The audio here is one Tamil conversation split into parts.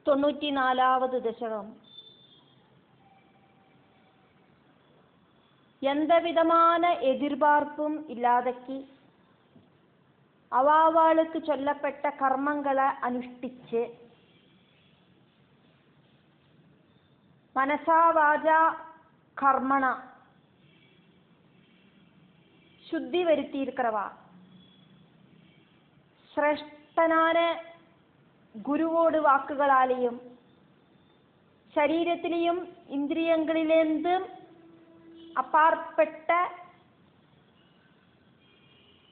94வது ദശകം. எந்தவிதமான எதிர்பார்ப்பும் இல்லாதக்கி அவாவாளுக்கு சொல்லப்பட்ட கர்மங்களை அனுஷ்டிச்சு മനസാ വാചാ കർമ്മണ ശുദ്ധി വരുത്തിയിരിக்கிறவா ശ്രേഷ്ഠനാன ഗുരുവോട് വാക്കുകളാലെയും ശരീരത്തിലെയും ഇന്ദ്രിയങ്ങളിലേന്തും അപ്പാർപ്പെട്ട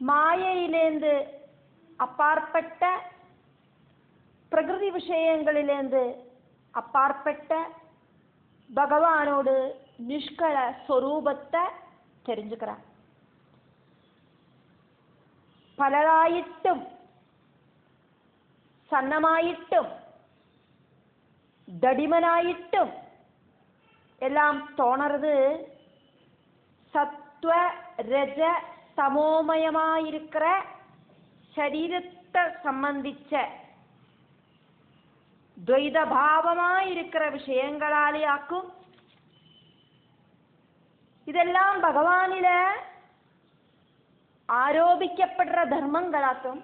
മായയിലേന്ത് അപ്പാർപ്പെട്ട പ്രകൃതി വിഷയങ്ങളിലേന്ത് അപ്പാർപ്പെട്ട ഭഗവാനോട് നിഷ്കള സ്വരൂപത്തെ தெரிஞ்சுக்கிறார். പലതായിട്ടും സന്നമായിട്ടും ദടിമനായിട്ടും എല്ലാം തോണறது സത്വ രജ തമോമയമായിരിக்கிற ശരീരത്തെ സംബന്ധിച്ച ദ്വൈതഭാവമായിരിக்கிற விஷயங்களாலே ஆக்கும். இதெல்லாம் பகவானில ஆரோபிக்கப்படுற தர்மங்களாக்கும்.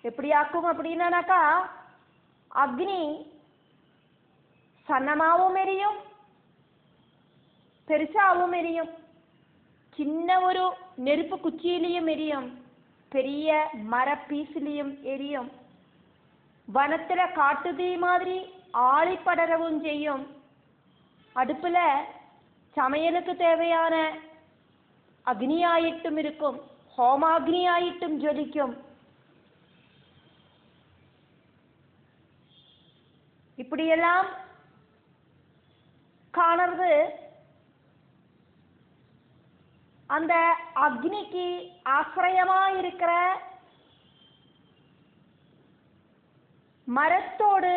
எப்படி ஆக்கும் அப்படின்னாக்கா, அக்னி சன்னமாவும் எரியும், பெருசாவும் எரியும். சின்ன ஒரு நெருப்பு குச்சியிலையும் எரியும், பெரிய மரப்பீசிலையும் எரியும். வனத்துல காட்டுதீ மாதிரி ஆழிப்படரவும் செய்யும். அடுப்புல சமையலுக்கு தேவையான அக்னியாயிட்டும் இருக்கும், ஹோமாக்னியாயிட்டும் ஜொலிக்கும். இப்படியெல்லாம் காணறது அந்த அக்னிக்கு ஆசிரியமாயிருக்கிற மரத்தோடு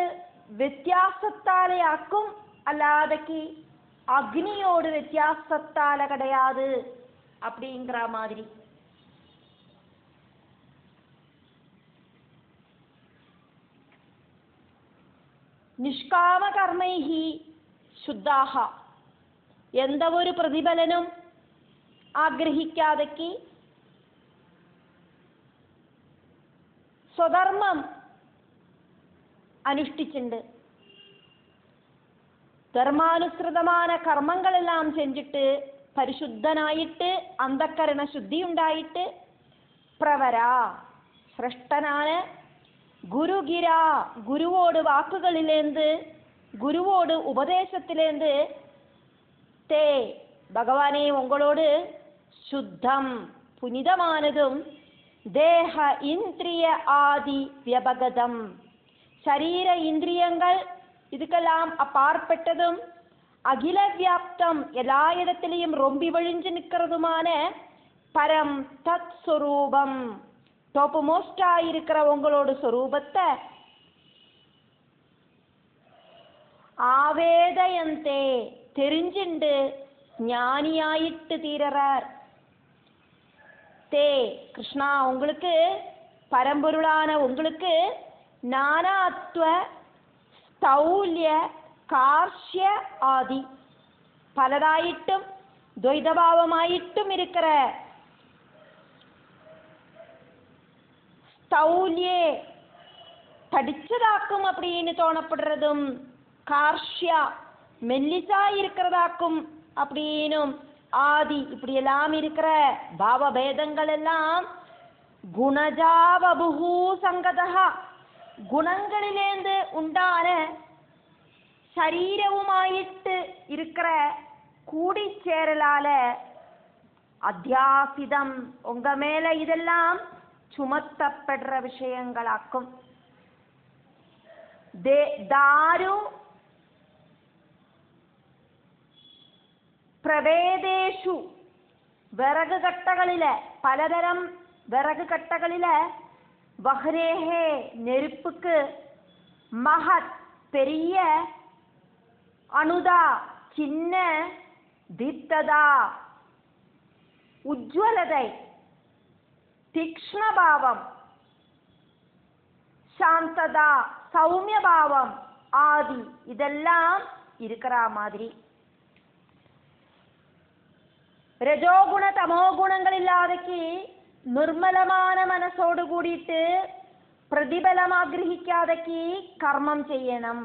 வித்தியாசத்தாலே ஆக்கும், அல்லாதக்கு அக்னியோடு வித்தியாசத்தால கிடையாது அப்படிங்கிற மாதிரி. நிஷ்காம கர்மைஹி ശുദ്ധാഹ, எந்த ஒரு പ്രതിഫലനും ആഗ്രഹിക്കാതെക്ക് സ്വധർമ്മം അനുഷ്ഠിച്ചിട്ടുണ്ട്. ധർമാനുസൃതமான കർമ്മങ്ങളെല്ലാം செஞ்சிட்டு പരിശുദ്ധനായിട്ട് അന്ധക്കരണ ശുദ്ധി ഉണ്ടായിട്ട് പ്രവരാ ശ്രേഷ്ഠനാன குருகிரா குருவோடு வாக்குகளிலேந்து குருவோடு உபதேசத்திலேந்து தே பகவானே உங்களோடு சுத்தம் புனிதமானதும் தேக இந்திரிய ஆதி வியபகதம் சரீர இந்திரியங்கள் இதுக்கெல்லாம் அப்பாற்பட்டதும் அகில வியாப்தம் எல்லா இடத்திலையும் ரொம்பி வழிஞ்சு நிற்கிறதுமான பரம் தத் ஸ்வரூபம் டாப் மோஸ்டா இருக்கிற உங்களோட ஸ்வரூபத்தை ஆவேதயந்தே தெரிஞ்சுண்டு ஞானியாயிட்டு தீரறார். தே கிருஷ்ணா உங்களுக்கு பரம்பொருளான உங்களுக்கு நானாத்வ ஸ்தௌல்ய கார்ஷ்ய ஆதி பலதாயிட்டும் துவைதபாவமாயிட்டும் இருக்கிற ஸ்தௌல்யே தடிச்சதாக்கும் அப்படின்னு தோணப்படுறதும், கார்ஷ்யா மெல்லிசா இருக்கிறதாக்கும் அப்படின்னும், ஆதி இப்படி எல்லாம் இருக்கிற பாவபேதங்கள் எல்லாம் குணஜாவபுஹூ சங்கதா குணங்களிலேந்து உண்டான சரீரவுமாயிட்டு இருக்கிற கூடிச்சேரலால அத்தியாசிதம் உங்க மேல இதெல்லாம் சுமத்தப்படுற விஷயங்களாக்கும். தாரு പ്രവേദേശു വിറക് കട്ടകളിലെ പലതരം വിറക് കട്ടകളിലെ വഹ്രേഹേ നെരുப்புக்கு மகத் பெரிய அணுதா சின்ன தித்ததா உஜ்வலதை தீக்ஷ்ணபாவம் சாந்ததா சௌமியபாவம் ஆதி இதெல்லாம் இருக்கிற மாதிரி. രജോഗുണ തമോ ഗുണങ്ങളില്ലാതെക്ക് നിർമ്മലமான മനസ്സോട് കൂടിയിട്ട് പ്രതിഫലം ആഗ്രഹിക്കാതെക്ക് കർമ്മം ചെയ്യണം.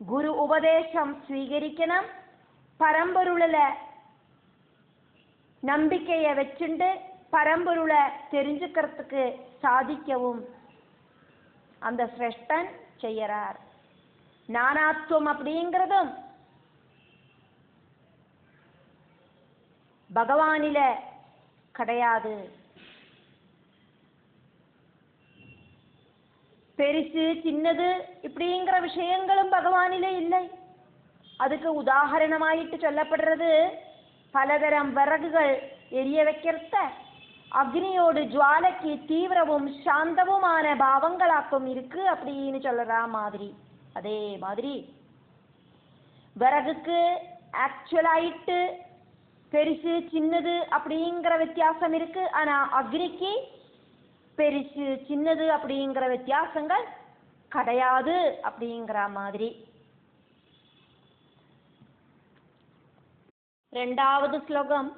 ഗുരു ഉപദേശം സ്വീകരിക്കണം. പരമ്പൊരുളിലെ நம்பிக்கையை வச்சுண்டு பரம்பொருளை தெரிஞ்சுக்கிறதுக்கு சாதிக்கவும் அந்த சிரேஷ்டன் செய்யறார். நானாத்வம் அப்படிங்கிறதும் பகவானில கிடையாது. பெருசு சின்னது இப்படிங்கிற விஷயங்களும் பகவானிலே இல்லை. அதுக்கு உதாரணமாயிட்டு சொல்லப்படுறது பலதரம் விறகுகள் எரிய வைக்கிறத அக்னியோடு ஜுவாலைக்கு தீவிரவும் சாந்தவுமான பாவங்களாக்கும் இருக்கு அப்படின்னு சொல்ற மாதிரி. அதே மாதிரி விறகுக்கு ஆக்சுவலாயிட்டு பெருசு சின்னது அப்படிங்கிற வித்தியாசம் இருக்கு. ஆனா அக்னிக்கு பெருசு சின்னது அப்படிங்கிற வித்தியாசங்கள் கிடையாது அப்படிங்கிற மாதிரி. ரெண்டாவது ஸ்லோகம்.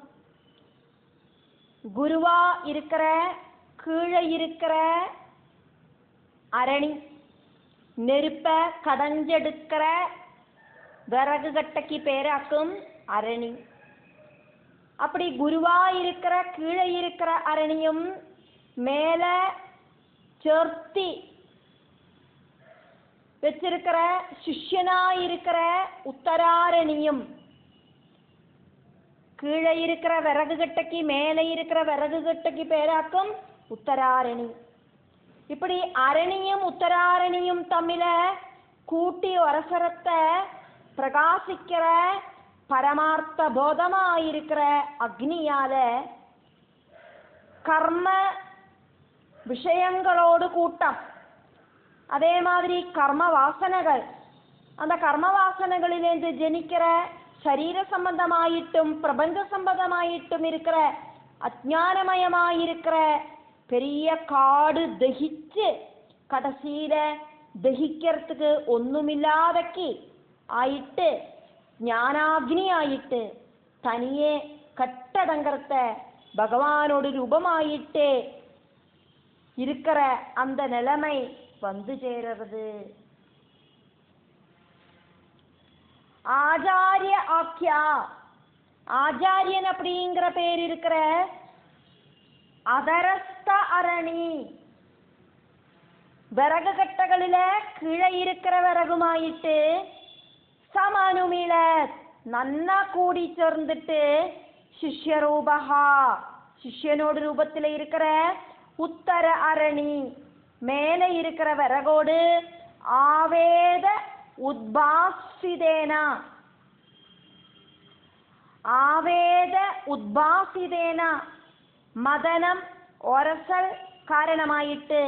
குருவா இருக்கிற கீழே இருக்கிற அரணி நெருப்ப கடைஞ்செடுக்கிற விறகு கட்டைக்கு பேராக்கும் அரணி. அப்படி குருவா இருக்கிற கீழே இருக்கிற அரணியும் மேல சேர்த்தி வச்சிருக்கிற சிஷ்யனா இருக்கிற உத்தராரணியும், கீழே இருக்கிற விறகு கட்டைக்கு மேலே இருக்கிற விறகு கட்டைக்கு பேராக்கும் உத்தராரணி. இப்படி அரணியும் உத்தராரணியும் தம்மில கூட்டி ஒரசரத்தை பிரகாசிக்கிற பரமார்த்த போதமாயிருக்கிற அக்னியால கர்ம விஷயங்களோடு கூட்டம், அதே மாதிரி கர்ம வாசனைகள், அந்த கர்ம வாசனைகளிலிருந்து ஜனிக்கிற சரீர சம்பந்தமாயிட்டும் பிரபஞ்ச சம்பந்தமாயிட்டும் இருக்கிற அஜானமயமாயிருக்கிற பெரிய காடு தகிச்சு கடைசியில ദഹിக்கிறதுக்கு ഒന്നുമില്ലാതക്കി ആയിട്ട് ജ്ഞാനാഗ്നി ആയിട്ട് തനിയെ കട്ടടങ്കറത്തെ பகவானோடு ரூபமாயிட்டே இருக்கிற அந்த நிலைமை வந்து சேருறது. ஆச்சாரிய ஆக்கியா, ஆச்சாரியன் அப்படிங்கிற பேர் இருக்கிற அதரஸ்த அரணி, விறகு கட்டகளில கீழே இருக்கிற விறகுமாயிட்டு சமனுமில நன்னா கூடி சேர்ந்துட்டு சிஷ்யரூபகா, சிஷ்யனோடு ரூபத்தில் இருக்கிற உத்தர அரணி, மேலே இருக்கிற விறகோடு ஆவேத உத்பாசிதேனா, ஆவேத உத்பாசிதேனா மதனம் ஒரசல் காரணமாயிட்டு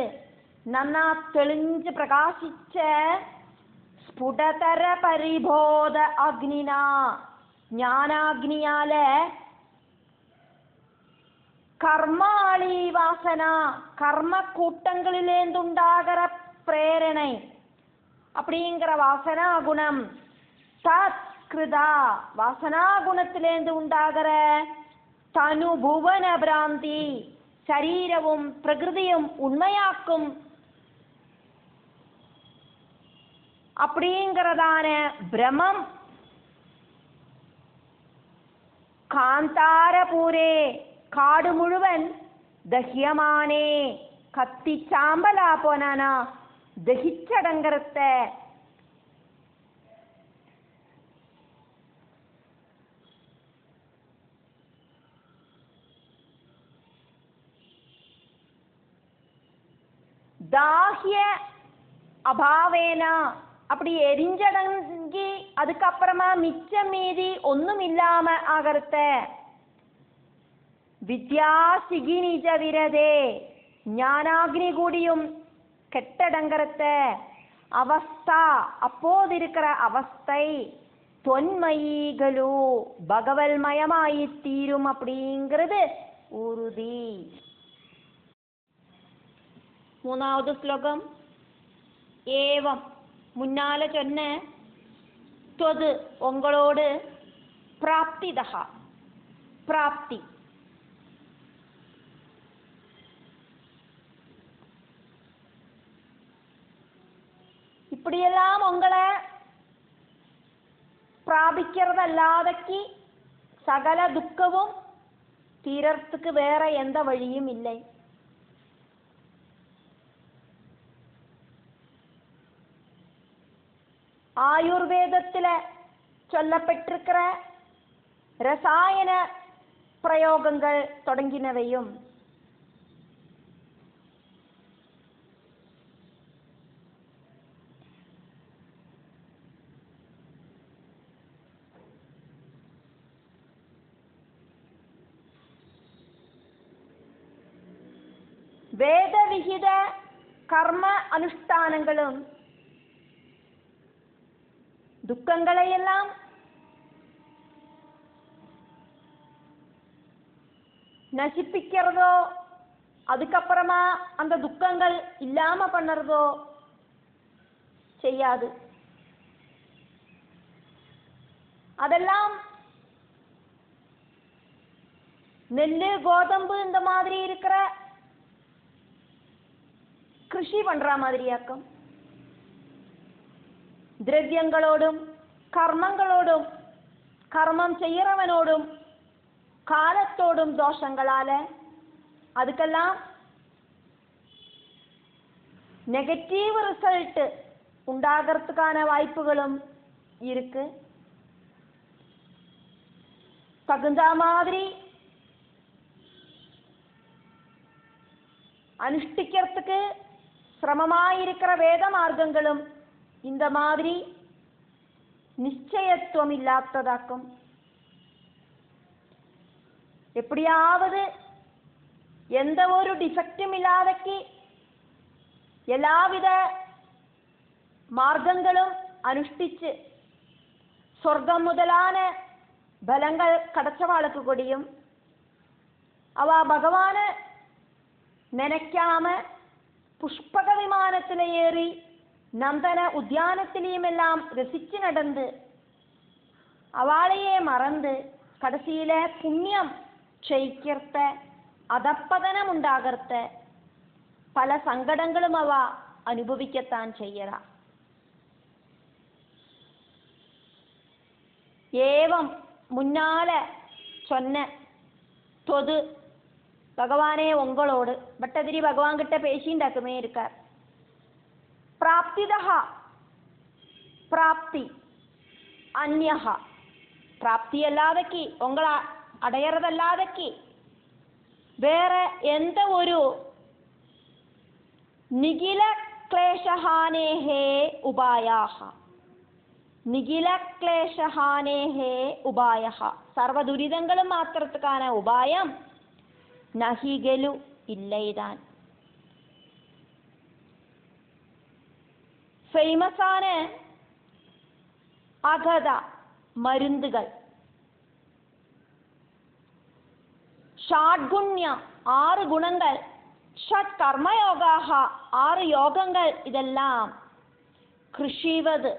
நன்னா தெளிஞ்சு பிரகாசிச்ச ஸ்புடதர பரிபோத அக்னினா, ஞானாக்னியால கர்மாளி வாசனா, கர்ம கூட்டங்களிலேந்துண்டாகிற பிரேரணை அப்படிங்கிற வாசனா குணம், தத் கிருதா வாசனா குணத்திலேந்து உண்டாகிற தனு புவன பிராந்தி, சரீரவும் பிரகிருதியும் உண்மையாக்கும் அப்படிங்கிறதான பிரமம் காந்தாரபூரே காடு முழுவன் தஹ்யமானே கத்தி சாம்பலா போனானா தகிச்சடங்கரத்த தாஹ்ய அபாவேனா, அப்படி எரிஞ்சடங்கி அதுக்கப்புறமா மிச்சம் மீதி ஒன்னும் இல்லாம ஆகறத வித்யா சிகினிஜ விரதே, ஞானாக்னி கூடியும் கெட்டடங்கரத்த அவஸ்தா அப்போது இருக்கிற அவஸ்தை தொன்மயிகளு பகவல்மயமாயி தீரும் அப்படிங்கிறது உறுதி. மூணாவது ஸ்லோகம். ஏவம் முன்னால சொன்ன தொது உங்களோடு பிராப்திதா பிராப்தி. இப்படியெல்லாம் உங்களை பிராபிக்கிறதல்லாதக்கு சகல துக்கமும் தீரத்துக்கு வேற எந்த வழியும் இல்லை. ஆயுர்வேதத்தில் சொல்லப்பட்டிருக்கிற ரசாயன பிரயோகங்கள் தொடங்கினவையும் വേദവിഹിത കർമ്മ അനുഷ്ഠാനങ്ങളും துக்கங்களையெல்லாம் நசிப்பிக்கிறதோ அதுக்கப்புறமா அந்த துக்கங்கள் இல்லாம பண்ணுறதோ செய்யாது. அதெல்லாம் நெல்லு கோதம்பு இந்த மாதிரி இருக்கிற கிருஷி பண்ற மாதிரியாக்கும். திரவியங்களோடும் கர்மங்களோடும் கர்மம் செய்யறவனோடும் காலத்தோடும் தோஷங்களால அதுக்கெல்லாம் நெகட்டிவ் ரிசல்ட் உண்டாகிறதுக்கான வாய்ப்புகளும் இருக்கு. தகுந்த மாதிரி அனுஷ்டிக்கிறதுக்கு சிரமமாயிருக்கிற வேத மார்க்கங்களும் இந்த மாதிரி நிச்சயத்துவம் இல்லாததாக்கும். எப்படியாவது எந்த ஒரு டிஃபெக்டும் இல்லாதக்கு எல்லாவித மார்க்கங்களும் அனுஷ்டிச்சு சொர்க்கம் முதலான பலங்கள் கிடைச்சவாளுக்கு கூடியும் அவ பகவான நினைக்காம புஷ்பக விமானத்தில் ஏறி நந்தன உத்தியானத்திலையும் எல்லாம் ரசிச்சு நடந்து அவளையே மறந்து கடைசியில புண்ணியம் ക്ഷയിக்கிறத அதப்பதனம் உண்டாகிறத பல சங்கடங்களும் அவ அனுபவிக்கத்தான் செய்யறா. ஏவம் முன்னால சொன்ன தொது பகவானே உங்களோடு பட்டதிரி பகவான் கிட்ட பேசிண்டாக்குமே இருக்கார். பிராப்திதா பிராப்தி அந்யஹா பிராப்தி அல்லாதக்கு உங்களை அடையறதல்லாதக்கு வேற எந்த ஒரு நிகில ക്ലേശഹാനേഹേ ഉപായാഹ നിഖില ക്ലേശഹാനേഹേ ഉപായഹ സർവദുരിതങ്ങളും മാത്രத்துக்கான உபாயம் நஹிகலு இல்லைதான். ഫേമസാன അഗത മരുന്നുകൾ ഷാഡ്ഗുണ്യ 6 ഗുണങ്ങൾ ഷட் കർമ്മയോഗാഹ 6 യോഗങ്ങൾ ഇതെല്ലാം കൃഷിവത്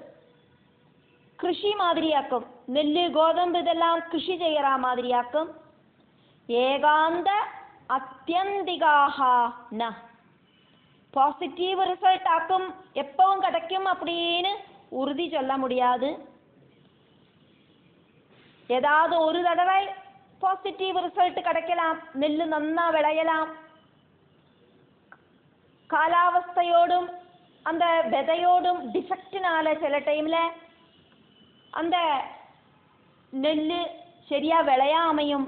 കൃഷി മാതിരിയാക്കും. നെല്ല് ഗോതമ്പ് ഇതെല്ലാം കൃഷി ചെയ്യറ മാതിരിയാക്കും. ഏകാന്ത അത്യന്തികാഹ ന பாசிட்டிவ் ரிசல்ட் ஆக்கும் எப்பவும் கிடைக்கும் அப்படின்னு உறுதி சொல்ல முடியாது. ஏதாவது ஒரு தடவை பாசிட்டிவ் ரிசல்ட் கிடைக்கலாம், நெல்லு நன்னா விளையலாம். காலாவஸ்தையோடும் அந்த விதையோடும் டிஃபெக்டினால சில டைம்ல அந்த நெல்லு சரியா விளையாமையும்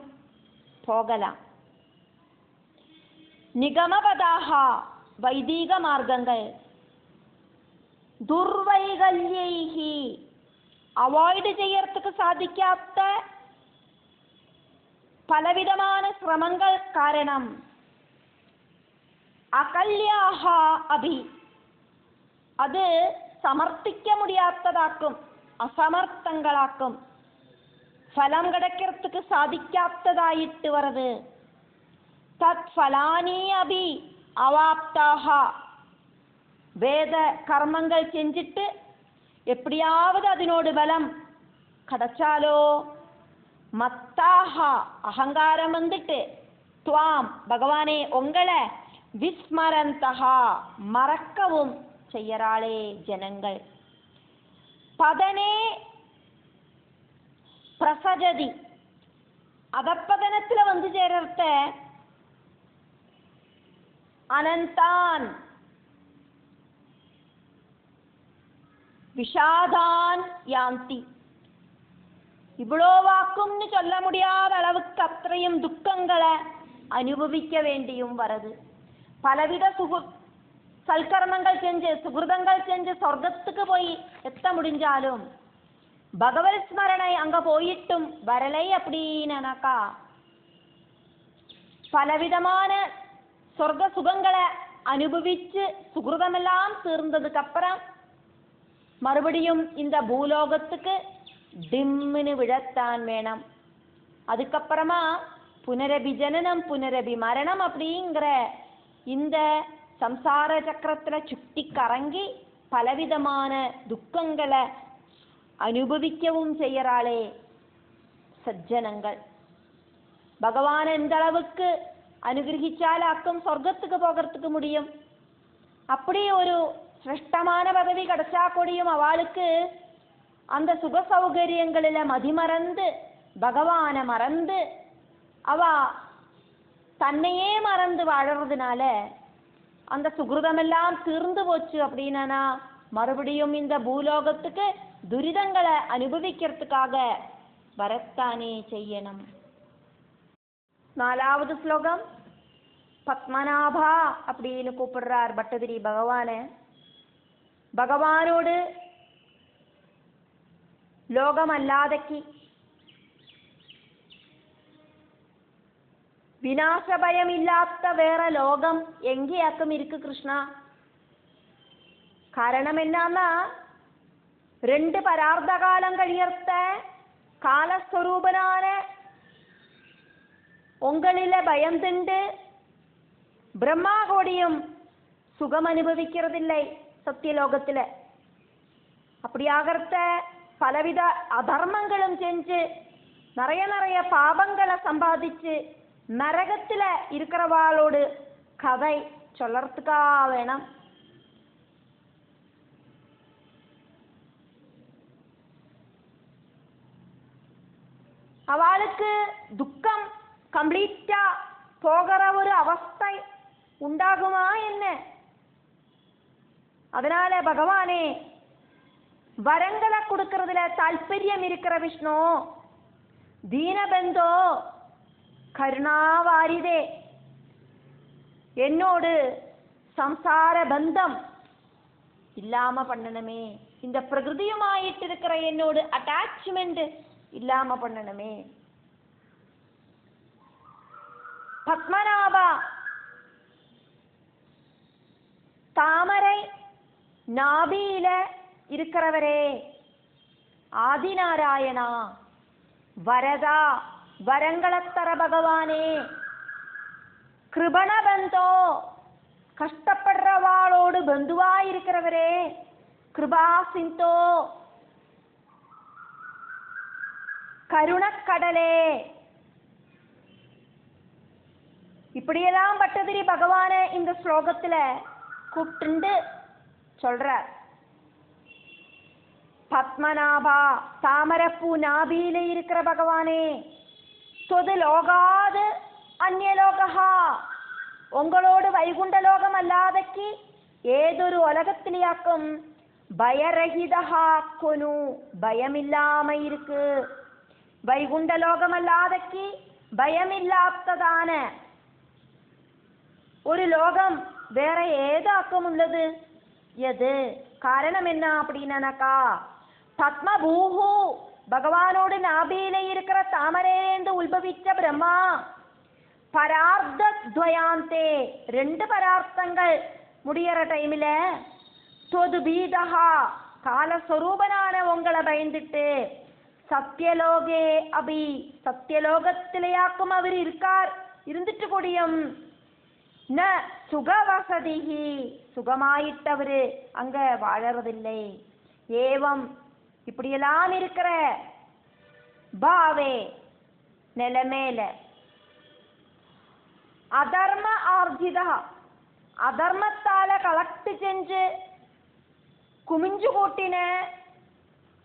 போகலாம். நிகமபதாகா வைதீக மார்க்கங்கள் துர்வைகல்யைஹி அவாய்டு செய்யறதுக்கு சாதிக்காத பலவிதமான சிரமங்கள் காரணம் அகல்யாக அபி அது சமர்ப்பிக்க முடியாததாக்கும், அசமர்த்தங்களாக்கும், ஃபலம் கிடைக்கிறதுக்கு சாதிக்காததாயிட்டு வருது. தத் ஃபலானி அபி அவாப்தாக வேத கர்மங்கள் செஞ்சிட்டு எப்படியாவது அதனோடு பலம் கிடைச்சாலோ மத்தாஹ அகங்காரம் வந்துட்டு துவாம் பகவானே உங்களை விஸ்மரந்தஹா மறக்கவும் செய்யறாளே ஜனங்கள். பதனே பிரசஜதி அதப்பதனத்துல வந்து சேரத்த அனந்தான் விஷாதான் யாந்தி. இவ்வளோ வாக்கும்னு சொல்ல முடியாத அளவுக்கு அത്രയും துக்கங்களை அனுபவிக்க வேண்டியும் வருது. பலவித சல்கர்மங்கள் செஞ்சு சுகிருதங்கள் செஞ்சு சொர்க்கத்துக்கு போய் எத்த முடிஞ்சாலும் பகவத் ஸ்மரணை அங்க போயிட்டும் வரலை அப்படின்னாக்கா பலவிதமான சொர்க்க சுகங்களை அனுபவிச்சு சுகிருதமெல்லாம் தீர்ந்ததுக்கு அப்புறம் மறுபடியும் இந்த பூலோகத்துக்கு டிம்முன்னு விழத்தான் வேணும். அதுக்கப்புறமா புனரபி ஜனனம் புனரபி மரணம் அப்படிங்கிற இந்த சம்சார சக்கரத்துல சுட்டி கறங்கி பலவிதமான துக்கங்களை அனுபவிக்கவும் செய்யறாளே சஜ்ஜனங்கள். பகவான் எந்த அளவுக்கு அனுகிரகிச்சாலாக்கும் சொர்க்கத்துக்கு போகிறதுக்கு முடியும். அப்படி ஒரு சிரேஷ்டமான பதவி கிடைச்சா கூடியும் அவளுக்கு அந்த சுக சௌகரியங்களில மதிமறந்து பகவானை மறந்து அவ தன்னையே மறந்து வாழறதுனால அந்த சுகிருதமெல்லாம் தீர்ந்து போச்சு அப்படின்னா மறுபடியும் இந்த பூலோகத்துக்கு துரிதங்களை அனுபவிக்கிறதுக்காக வரத்தானே செய்யணும். 4வது ஸ்லோகம். பத்மநாபா அப்படின்னு கூப்பிடுறார் பட்டதிரி பகவான. பகவானோடு லோகமல்லாதக்கி விநாசபயமில்லாத வேற லோகம் எங்கேயாக்கும் இருக்கு கிருஷ்ணா? காரணம் என்னன்னா 2 பரார்த்த காலம் கழியர்த்த காலஸ்வரூபனான உங்களில பயந்துண்டு பிரம்மா கோடியும் சுகம் அனுபவிக்கிறதில்லை சத்தியலோகத்துல. அப்படியாகிறத பலவித அதர்மங்களும் செஞ்சு நிறைய பாபங்களை சம்பாதிச்சு நரகத்துல இருக்கிறவாளோடு கதை சொல்லறதுக்கா வேணும். அவளுக்கு துக்கம் கம்ப்ளீட்டா போகிற ஒரு அவஸ்தை உண்டாகுமா என்ன? அதனால பகவானே வரங்களை கொடுக்கறதுல தால்பரியம் இருக்கிற விஷ்ணு தீனபந்தோ கருணாவாரிதே என்னோடு சம்சார பந்தம் இல்லாம பண்ணணுமே. இந்த பிரகிருதியுமாயிட்டு இருக்கிற என்னோடு அட்டாச்மெண்ட் இல்லாம பண்ணணுமே. பத்மநாபா தாமரை நாபியில இருக்கிறவரே ஆதிநாராயணா வரதா வரங்களத்தர பகவானே கிருபணபந்தோ கஷ்டப்படுறவாளோடு பந்துவாயிருக்கிறவரே கிருபா சிந்தோ கருணக்கடலே. இப்படியெல்லாம் பட்டதிரி பகவான இந்த ஸ்லோகத்துல கூப்பிட்டு சொல்றார். பத்மநாபா தாமரப்பூ நாபியில இருக்கிற பகவானே தொது லோகாது அந்நியலோகா உங்களோடு வைகுண்ட லோகம் அல்லாதக்கு ஏதொரு உலகத்திலேயாக்கும் பயரகிதா கொனு பயமில்லாம இருக்கு. வைகுண்ட லோகம் அல்லாதக்கு பயமில்லாததான ஒரு லோகம் வேற ஏதாக்கும் உள்ளது? எது? காரணம் என்ன அப்படின்னாக்கா பத்மபூஹு பகவானோடு நாபியில இருக்கிற தாமரையிலேந்து உத்பவிச்ச பிரம்மா பரார்த்த துவயாந்தே 2 பரார்த்தங்கள் முடியற டைமில் தொது பீதஹா காலஸ்வரூபனான உங்களை பயந்துட்டு சத்தியலோகே அபி சத்தியலோகத்திலேயாக்கும் அவர் இருக்கார் இருந்துட்டு கூடியும் ந சுகவசதிஹி சுகமாயிட்டவரு அங்க வாழறதில்லை. ஏவம் இப்படியெல்லாம் இருக்கிற பாவே நிலைமையில அதர்ம ஆர்ஜிதா அதர்மத்தால கலெக்ட் செஞ்சு குமிஞ்சு கூட்டின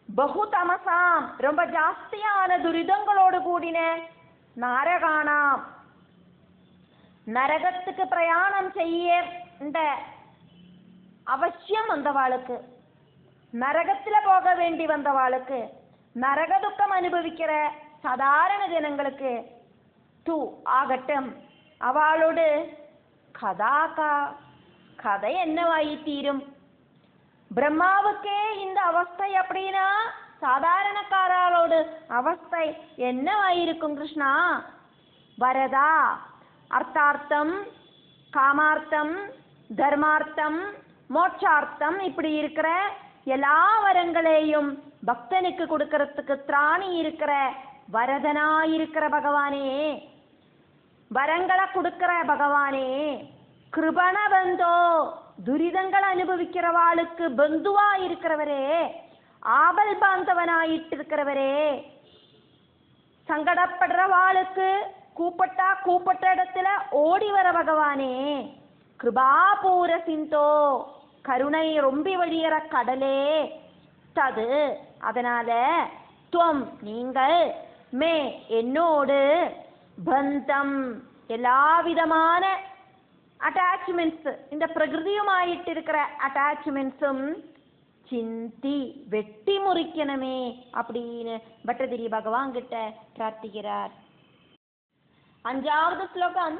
பகுதமசாம் ரொம்ப ஜாஸ்தியான துரிதங்களோடு கூடின நரகானாம் நரகத்துக்கு பிரயாணம் செய்ய அவசியம் வந்தவாளுக்கு நரகத்துல போக வேண்டி வந்தவாளுக்கு நரக துக்கம் அனுபவிக்கிற சாதாரண ஜனங்களுக்கு தூ ஆகட்டும் அவளோடு கதாகா கதை என்னவாயி தீரும் பிரம்மாவுக்கே இந்த அவஸ்தை அப்படின்னா சாதாரணக்காரோடு அவஸ்தை என்னவாயிருக்கும் கிருஷ்ணா வரதா அர்த்தார்த்தம் காமார்த்தம் தர்மார்த்தம் மோட்சார்த்தம் இப்படி இருக்கிற எல்லா வரங்களையும் பக்தனுக்கு கொடுக்கறதுக்கு திராணி இருக்கிற வரதனாயிருக்கிற பகவானே வரங்களை கொடுக்கிற பகவானே கிருபண பந்தோ துரிதங்கள் அனுபவிக்கிறவாளுக்கு பந்துவா இருக்கிறவரே ஆபல் பாந்தவனாயிட்டு இருக்கிறவரே சங்கடப்படுறவாளுக்கு கூப்பிட்டா கூப்பிட்ட இடத்துல ஓடி வர பகவானே கிருபாபூர சிந்தோ கருணை ரொம்பி வழியற கடலே தது அதனால துவம் நீங்கள் மே என்னோடு பந்தம் எல்லா விதமான அட்டாச்மெண்ட்ஸ் இந்த பிரகிருதியுமாயிட்டு இருக்கிற அட்டாச்மெண்ட்ஸும் சிந்தி வெட்டி முறிக்கணுமே அப்படின்னு பட்டதிரி பகவான் கிட்ட பிரார்த்திக்கிறார். 5வது ஸ்லோகம்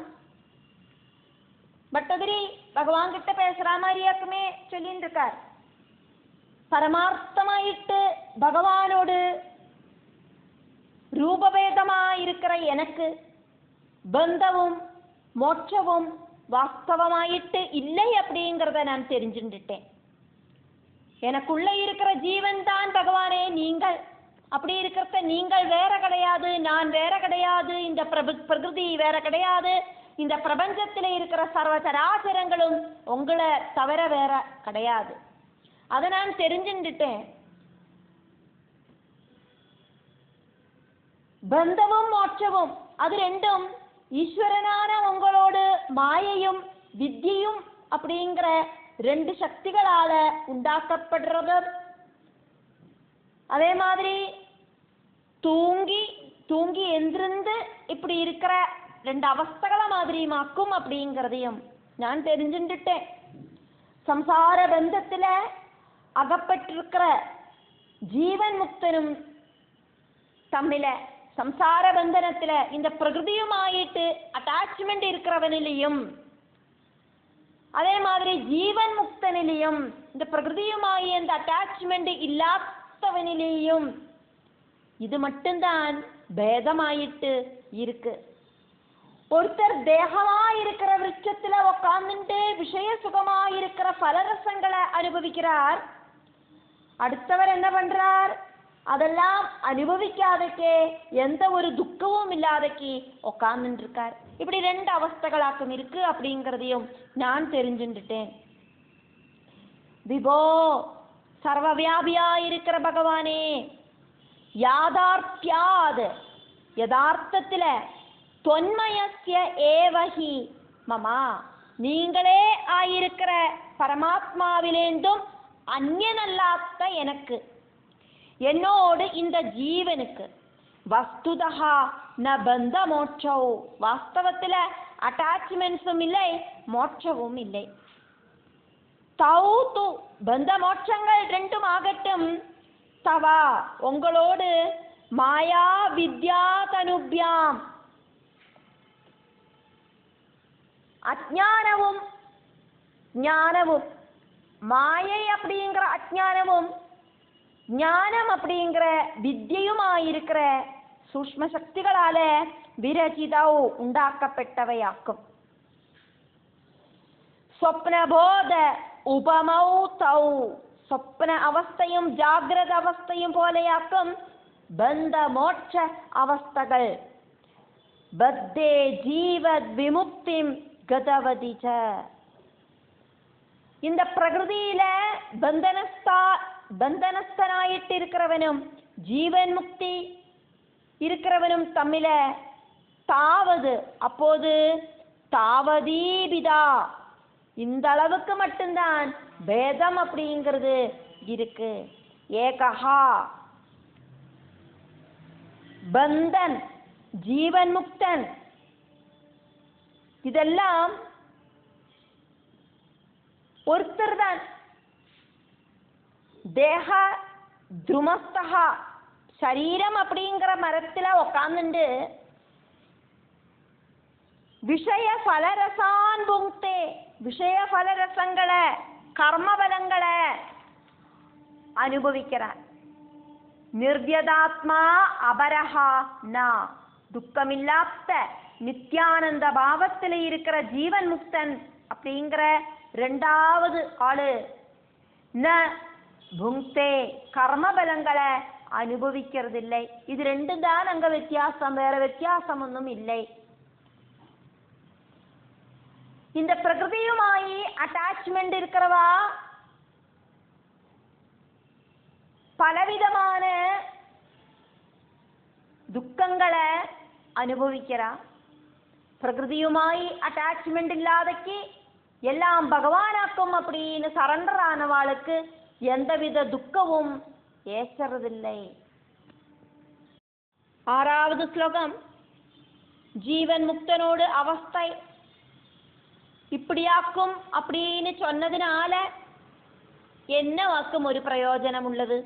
பட்டதிரி பகவான் கிட்ட பேசுற மாதிரியாக்குமே சொல்லிட்டு இருக்கார். பரமார்த்தமாயிட்டு பகவானோடு ரூபவேதமாயிருக்கிற எனக்கு பந்தவும் மோட்சவும் வாஸ்தவமாயிட்டு இல்லை அப்படிங்கிறத நான் தெரிஞ்சுட்டேன். எனக்குள்ள இருக்கிற ஜீவன் தான் பகவானே நீங்கள் அப்படி இருக்கிறத நீங்கள் வேற கிடையாது, நான் வேற கிடையாது, இந்த பிரகிருதி வேற கிடையாது, இந்த பிரபஞ்சத்தில் இருக்கிற சர்வசராசரங்களும் உங்களை தவிர வேற கிடையாது. அதை நான் தெரிஞ்சுட்டேன். பந்தமும் மோட்சமும் அது ரெண்டும் ஈஸ்வரனான உங்களோடு மாயையும் வித்தியும் அப்படிங்கிற 2 சக்திகளால உண்டாக்கப்படுறது. அதே மாதிரி தூங்கி தூங்கி எந்திருந்து இப்படி இருக்கிற 2 அவஸ்தைகளை மாதிரியுமாக்கும் அப்படிங்கிறதையும் நான் தெரிஞ்சுட்டேன். சம்சார பந்தத்துல அகப்பட்டிருக்கிற ஜீவன் முக்தனும் தம்மில சம்சார பந்தனத்துல இந்த பிரகிருதியுமாயிட்டு அட்டாச்மெண்ட் இருக்கிறவனிலையும் அதே மாதிரி ஜீவன் முக்தனிலையும் இந்த பிரகிருதியுமாயி இந்த அட்டாச்மெண்ட் இல்லாதவனிலையும் இது மட்டும்தான் பேதமாயிட்டு இருக்கு. ஒருத்தர் தேகமா இருக்கிற விருட்சத்துல உட்கார்ந்துட்டு விஷய சுகமா இருக்கிற பலரசங்களை அனுபவிக்கிறார். அடுத்தவர் என்ன பண்றார்? அதெல்லாம் அனுபவிக்காதக்கே எந்த ஒரு துக்கமும் இல்லாதக்கி உட்கார்ந்துட்டு இருக்கார். இப்படி 2 அவஸ்தைகளாக்கும் இருக்கு அப்படிங்கிறதையும் நான் தெரிஞ்சுட்டேன். விபோ சர்வவியாபியா இருக்கிற பகவானே யாதார்த்தியாது யதார்த்தத்துல தொன்மயஸ்ய ஏவஹி மமா நீங்களே ஆயிருக்கிற பரமாத்மாவிலேந்தும் அந்நியனல்லாத எனக்கு என்னோடு இந்த ஜீவனுக்கு வஸ்துதா ந பந்த மோட்சோ வாஸ்தவத்துல அட்டாச்மெண்ட்ஸும் இல்லை மோட்சமும் இல்லை. தௌ து பந்த மோட்சங்கள் 2 ஆகட்டும் தவா உங்களோடு மாயா வித்யா தனுபியாம் அஜ்ஞானமும் ஞானமும் மாயை அப்படிங்கிற அஜ்ஞானமும் ஞானம் அப்படிங்கிற வித்தியுமாயிருக்கிற சூக்ஷ்ம சக்திகளால விரச்சிதௌ உண்டாக்கப்பட்டவையாக்கும். சொப்னபோத உபமௌ தௌ சொப்ன அவஸ்தையும் ஜாகிரத அவஸ்தையும் போലെയാക്കും பந்த மோட்ச அவஸ்தைகள். பத்தே ஜீவத் விமுக்திம் கதவதிச்ச இந்த பிரகிருதியில பந்தனஸ்தா பந்தனஸ்தனாயிட்டு இருக்கிறவனும் ஜீவன் முக்தி இருக்கிறவனும் தம்மில தாவது, அப்போது தாவதீபிதா, இந்த அளவுக்கு மட்டும்தான் பேதம் அப்படிங்கிறது இருக்கு. ஏகஹா பந்தன் ஜீவன் முக்தன், இதெல்லாம் ஒருத்தர் தான். தேக துருமஸ்தகா, சரீரம் அப்படிங்கிற மரத்துல உக்காந்துண்டு விஷய பலரசான் புங்க்தே, விஷய பலரசங்களை கர்மபலங்களை அனுபவிக்கிறான். நிர்வியதாத்மா அபரஹா நா, துக்கமில்லாத நித்யானந்த பாவத்தில் இருக்கிற ஜீவன் முக்தன் அப்படிங்கிற ரெண்டாவது ஆளு ந புங்க்தே, கர்மபலங்களை அனுபவிக்கிறதில்லை. இது ரெண்டும் தான் அங்க வித்தியாசம், வேற வித்தியாசம் ஒன்றும் இல்லை. இந்த பிரகிருதியுமாயி அட்டாச்மெண்ட் இருக்கிறவா பலவிதமான துக்கங்களை அனுபவிக்கிறா. பிரகிருதியுமாயி அட்டாச்மெண்ட் இல்லாதக்கு எல்லாம் பகவானாக்கும் அப்படின்னு சரண்டர் ஆனவாளுக்கு எந்தவித துக்கமும் ஏசறதில்லை. 6வது ஸ்லோகம். ஜீவன் முக்தனோடு அவஸ்தை இப்படியாக்கும் அப்படின்னு சொன்னதுனால என்ன வாக்கும் ஒரு பிரயோஜனம் உள்ளது?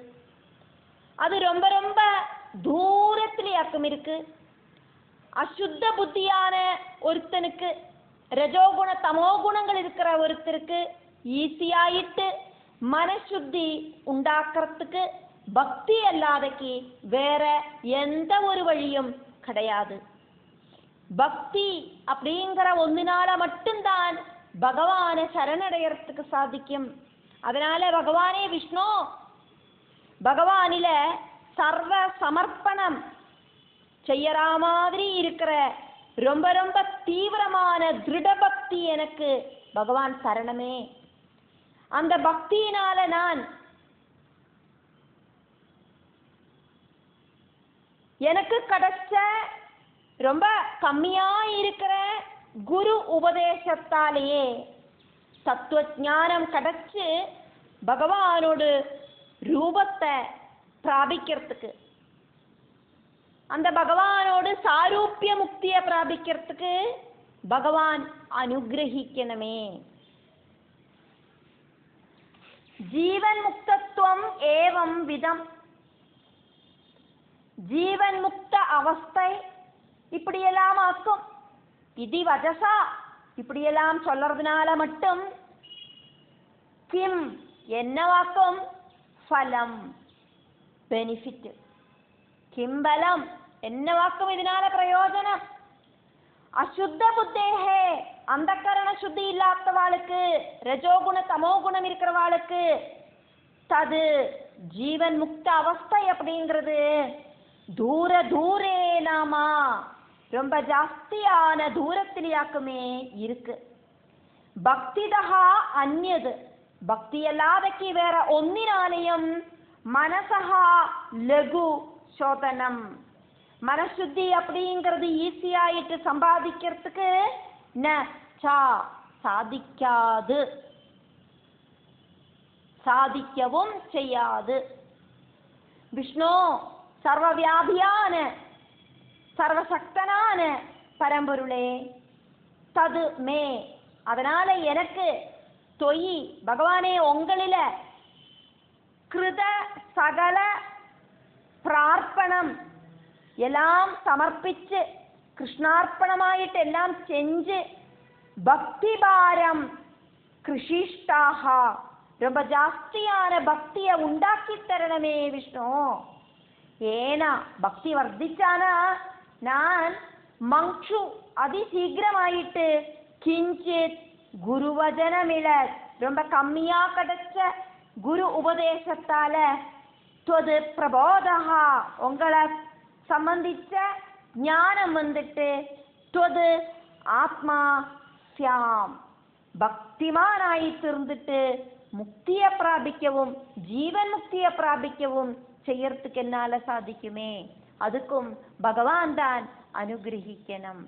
அது ரொம்ப ரொம்ப தூரத்திலேயாக்கும் இருக்கு. அசுத்த புத்தியான ஒருத்தனுக்கு, ரஜோகுண தமோகுணங்கள் இருக்கிற ஒருத்தருக்கு ஈஸியாயிட்டு மனசுத்தி உண்டாக்குறதுக்கு பக்தி அல்லாதக்கு வேற எந்த ஒரு வழியும் கிடையாது. பக்தி அப்படிங்கிற ஒன்றினால மட்டும்தான் பகவானை சரணடையறதுக்கு சாதிக்கும். அதனால பகவானே விஷ்ணு பகவானில சர்வ சமர்ப்பணம் செய்யற மாதிரி இருக்கிற ரொம்ப ரொம்ப தீவிரமான திருட பக்தி எனக்கு பகவான் சரணமே. அந்த பக்தியினால நான் எனக்கு கிடைச்ச ரொம்ப கம்மியா இருக்கிற குரு உபதேசத்தாலேயே தத்துவ ஞானம் கிடைச்சு பகவானோடு ரூபத்தை பிராபிக்கிறதுக்கு, அந்த பகவானோடு சாரூபிய முக்தியை பிராபிக்கிறதுக்கு பகவான் அனுகிரகிக்கணுமே. ஜீவன் முக்தத்துவம் ஏவம் விதம், ஜீவன் முக்த அவஸ்தை இப்படியெல்லாம் ஆக்கும். இதி வஜசா, இப்படியெல்லாம் சொல்றதுனால மட்டும் கிம் என்னவாக்கும்? ஃபலம் பெனிஃபிட். கிம்பலம் என்னவாக்கும்? இதனால பிரயோஜனம். அசுத்த புத்தேகே, அந்த கரண சுத்தி இல்லாதவாளுக்கு, ரஜோகுண தமோகுணம் இருக்கிறவாளுக்கு தது ஜீவன் முக்த அவஸ்தை அப்படிங்கிறது தூர தூரே நாமா, ரொம்ப ஜாஸ்தியான தூரத்திலேயாக்குமே இருக்கு. பக்திதா அந்யது, பக்தி அல்லாதக்கு வேற ஒன்னினாலையும் மனசா லகு சோதனம், மனசுத்தி அப்படிங்கிறது ஈஸியாயிட்டு சம்பாதிக்கிறதுக்கு ந சா சாதிக்காது, சாதிக்கவும் செய்யாது. விஷ்ணு சர்வவியாபியான சர்வசக்தனான பரம்பொருளே, தது மே, அதனால எனக்கு தொயி பகவானே உங்களில கிருத சகல பிரார்ப்பணம் எல்லாம் சமர்ப்பிச்சு கிருஷ்ணார்ப்பணமாயிட்டு எல்லாம் செஞ்சு பக்தி பாரம் கிருஷிஷ்டாக, ரொம்ப ஜாஸ்தியான பக்தியை உண்டாக்கி தரணமே விஷ்ணு. ஏனா பக்தி வர்த்திச்சானா நான் மங்ஷு அதிசீக்கிரமாயிட்டு கிஞ்சித் குருவஜனமில, ரொம்ப கம்மியா கிடைச்ச குரு உபதேசத்தால தொது பிரபோதா, உங்களை சம்பந்திச்ச ஞானம் வந்துட்டு தொது ஆத்மா சியாம், பக்திமானாயிட்டு இருந்துட்டு முக்தியை பிராபிக்கவும் ஜீவன் முக்தியை பிராபிக்கவும் செய்யறதுக்கு என்னால சாதிக்குமே, அதுக்கும் பகவான் தான் அனுகிரகிக்கணும்.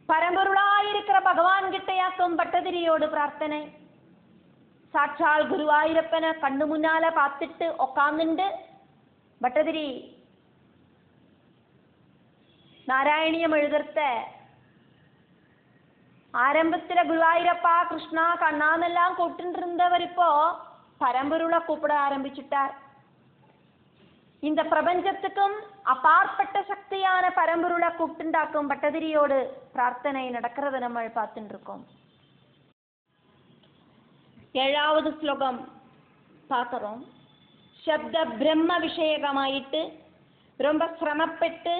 பரம்பொருளாயிருக்கிற பகவான் கிட்டையாக்கும் பட்டதிரியோடு பிரார்த்தனை. சாட்சால் குருவாയൂരപ്പനെ കണ്ണു മുന്നാലെ പാത്തിട്ട് ഒക്കാന്നുണ്ട് ഭട്ടതിരി നാരായണീയം എഴുതർത്ത ആരംഭത്തിലെ ഗുരുവായൂരപ്പ കൃഷ്ണ കണ്ണാന്നെല്ലാം കൂട്ടിണ്ടിരുന്നവരിപ്പോ பரம்பொருளை கூப்பிட ஆரம்பிச்சுட்டார். இந்த பிரபஞ்சத்துக்கும் அப்பாற்பட்ட சக்தியான பரம்பொருளை கூப்பிட்டுண்டாக்கும் பட்டதிரியோடு பிரார்த்தனை நடக்கிறத நம்ம பார்த்துட்டு இருக்கோம். 7வது ஸ்லோகம் பார்க்கிறோம். சப்த பிரம்ம விஷயகமாயிட்டு ரொம்ப சிரமப்பட்டு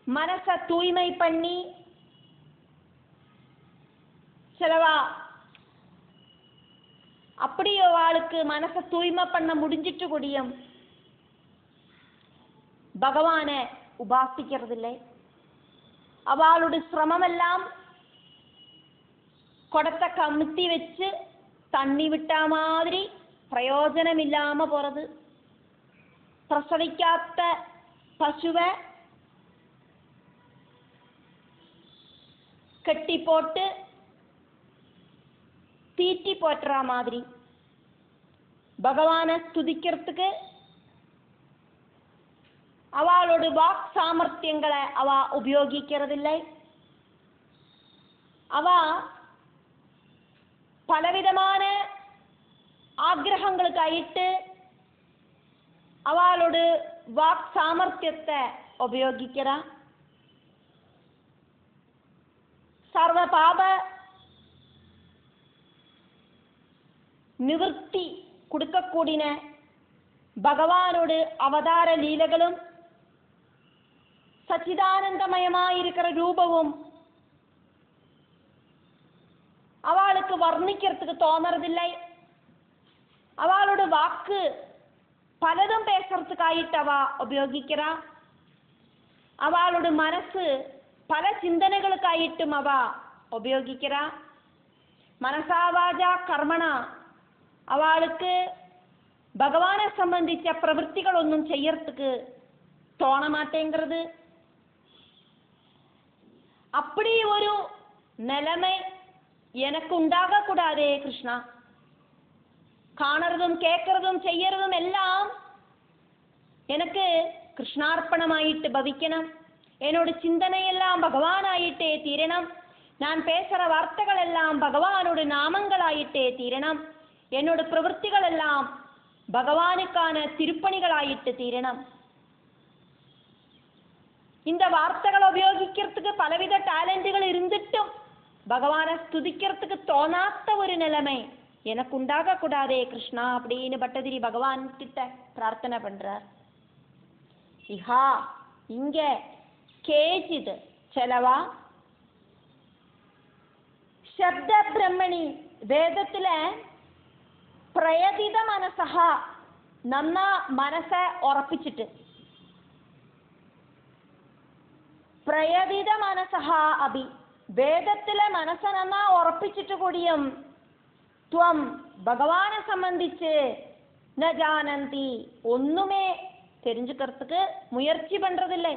மனசை தூய்மை பண்ணி சிலவா அப்படியோ அவளுக்கு மனசை தூய்மை பண்ண முடிஞ்சிட்டு கூடியும் பகவானை உபாசிக்கிறதில்லை. அவளுடைய சிரமமெல்லாம் குடத்தை கமுத்தி வச்சு தண்ணி விட்டா மாதிரி பிரயோஜனம் இல்லாம போறது. பிரசவிக்காத்த பசுவை கட்டி போட்டு தீட்டி போட்டுற மாதிரி பகவானை துதிக்கிறதுக்கு அவளோட வாக் சாமர்த்தியங்களை அவ உபயோகிக்கிறதில்லை. அவ பலவிதமான ஆக்கிரகங்களுக்காயிட்டு அவளோட வாக் சாமர்த்தியத்தை உபயோகிக்கிறா. சர்வ பாப நிவர்த்தி கொடுக்கக்கூடிய பகவானோட அவதார லீலைகளும் சச்சிதானந்தமயமாயிருக்கிற ரூபமும் அவளுக்கு வர்ணிக்கிறதுக்கு தோணுறதில்லை. அவளோட வாக்கு பலதும் பேசுறதுக்காயிட்டு அவ உபயோகிக்கிறா. அவளோட மனசு பல சிந்தனைகளுக்காயிட்டும் அவ உபயோகிக்கிறா. மனசாவாஜா கர்மணா அவளுக்கு பகவானை சம்பந்திச்ச பிரவൃத்திகள் ஒன்றும் செய்யறதுக்கு தோண மாட்டேங்கிறது. அப்படி ஒரு நிலைமை எனக்கு உண்டாக கூடாதே கிருஷ்ணா. காணறதும் கேட்கறதும் செய்யறதும் எல்லாம் எனக்கு கிருஷ்ணார்ப்பணமாயிட்டு பவிக்கணும். என்னோட சிந்தனை எல்லாம் பகவானாயிட்டே தீரணும். நான் பேசுற வார்த்தைகள் எல்லாம் பகவானோட நாமங்களாயிட்டே தீரணும். என்னோட பிரவൃத்திகள் எல்லாம் பகவானுக்கான திருப்பணிகளாயிட்டு தீரணும். இந்த வார்த்தைகளை உபயோகிக்கிறதுக்கு பலவித டேலண்டுகள் இருந்துட்டும் பகவானை ஸ்துதிக்கிறதுக்கு தோணாத்த ஒரு நிலைமை எனக்கு உண்டாக கூடாதே கிருஷ்ணா அப்படின்னு பட்டதிரி பகவான் கிட்ட பிரார்த்தனை பண்றார். இஹா இங்க கேச்சித் செலவா சப்த பிரம்மணி வேதத்துல பிரயதித மனசா நன்னா மனசை உറപ്പിച്ചിട്ട് പ്രയതിത മനസഹ അഭി വേദത്തിലെ മനസ്സ നന്നാ ഉറപ്പിച്ചിട്ട് കൂടിയും ത്വം ഭഗവാനെ സംബന്ധിച്ച് ന ജാനന്തി ഒന്നുമേ தெரிஞ்சுக்கிறதுக்கு முயற்சி பண்றதில்லை.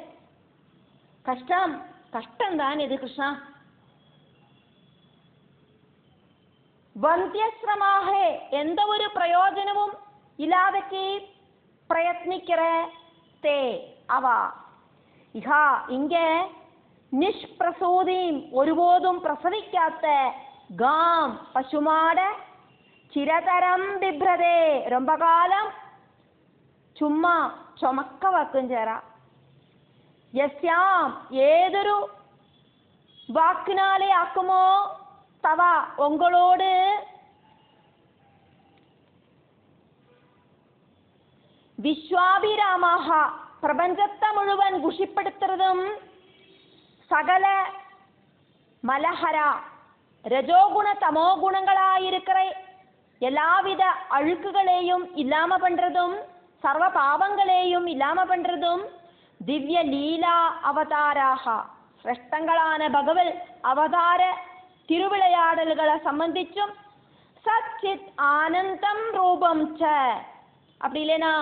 கஷ்டம்தான் இது கிருஷ்ணா. വന്ധ്യശ്രമാഹ எந்த ஒரு பிரயோஜனமும் இல்லாதக்கு பிரயத்னிக்கிற தே அவ இஹா இங்க நிஷ்பிரசூதிம் ஒருபோதும் பிரசவிக்காத்த காம் பசுமாட ചിരതരം ബിഭ്രതേ ரொம்ப காலம் ചുമ്മാ ചുമക്ക വാക്കും ചേരാ. യസ്യാം ഏതൊരു വാക്കിനാലെ ആക്കുമോ തവ ഉങ്ങളോട് വിശ്വാഭിരാമാഹ പ്രപഞ്ചത്തെ മുഴുവൻ കുഷിപ്പെടുത്തുന്നതും സകല മലഹര രജോഗുണ തമോ ഗുണങ്ങളായിരിக்கிற எல்லாவித அழுக்குகளையும் இல்லாம பண்றதும் சர்வ பாவங்களையும் இல்லாம பண்றதும் திவ்ய லீலா அவதாராக சிரேஷ்டங்களான பகவத் அவதார திருவிளையாடல்களை சம்பந்திச்சும் சச்சித் ஆனந்தம் ரூபம் ச, அப்படி இல்லைனா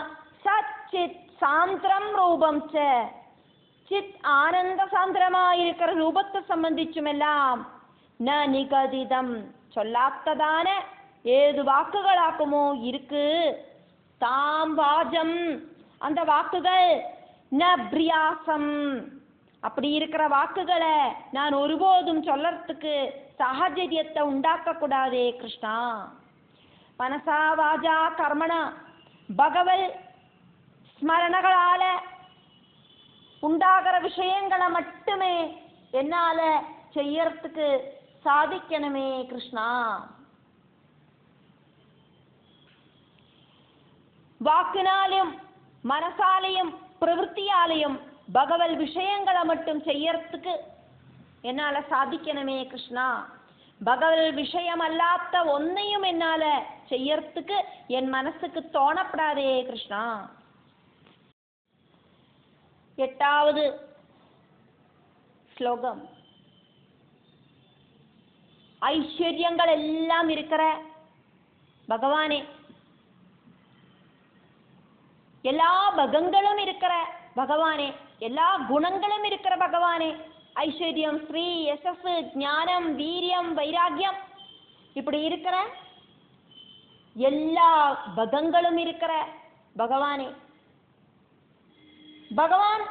சச்சித் சாந்திரம் ரூபம் ச, சித் ஆனந்த சாந்திரமாயிருக்கிற ரூபத்தை சம்பந்திச்சுமெல்லாம் ந நிகதிதம் சொல்லாத்ததான ஏது வாக்குகளாக்குமோ இருக்கு. தாம் வாஜம் அந்த வாக்குகள், ந பிரியாசம் அப்படி இருக்கிற வாக்குகளை நான் ஒருபோதும் சொல்லறதுக்கு சாஹச்சரியத்தை உண்டாக்க கூடாதே கிருஷ்ணா. மனசா வாஜா கர்மணா பகவல் ஸ்மரணங்களால உண்டாகிற விஷயங்களை மட்டுமே என்னால செய்யறதுக்கு சாதிக்கணுமே கிருஷ்ணா. வாக்குனாலையும் மனசாலையும் பிரவൃத்தியாலையும் பகவல் விஷயங்களை மட்டும் செய்யறதுக்கு என்னால சாதிக்கணுமே கிருஷ்ணா. பகவல் விஷயம் அல்லாத ஒன்னையும் என்னால செய்யறதுக்கு என் மனசுக்கு தோணப்படாதே கிருஷ்ணா. 8வது ஸ்லோகம். ஐஸ்வர்யங்கள் எல்லாம் இருக்கிற பகவானே, எல்லா பகங்களும் இருக்கிற பகவானே, எல்லா குணங்களும் இருக்கிற பகவானே, ஐஸ்வர்யம் ஸ்ரீ யசஸ் ஞானம் வீரியம் வைராகியம் இப்படி இருக்கிற எல்லா பகங்களும் இருக்கிற பகவானே, பகவான்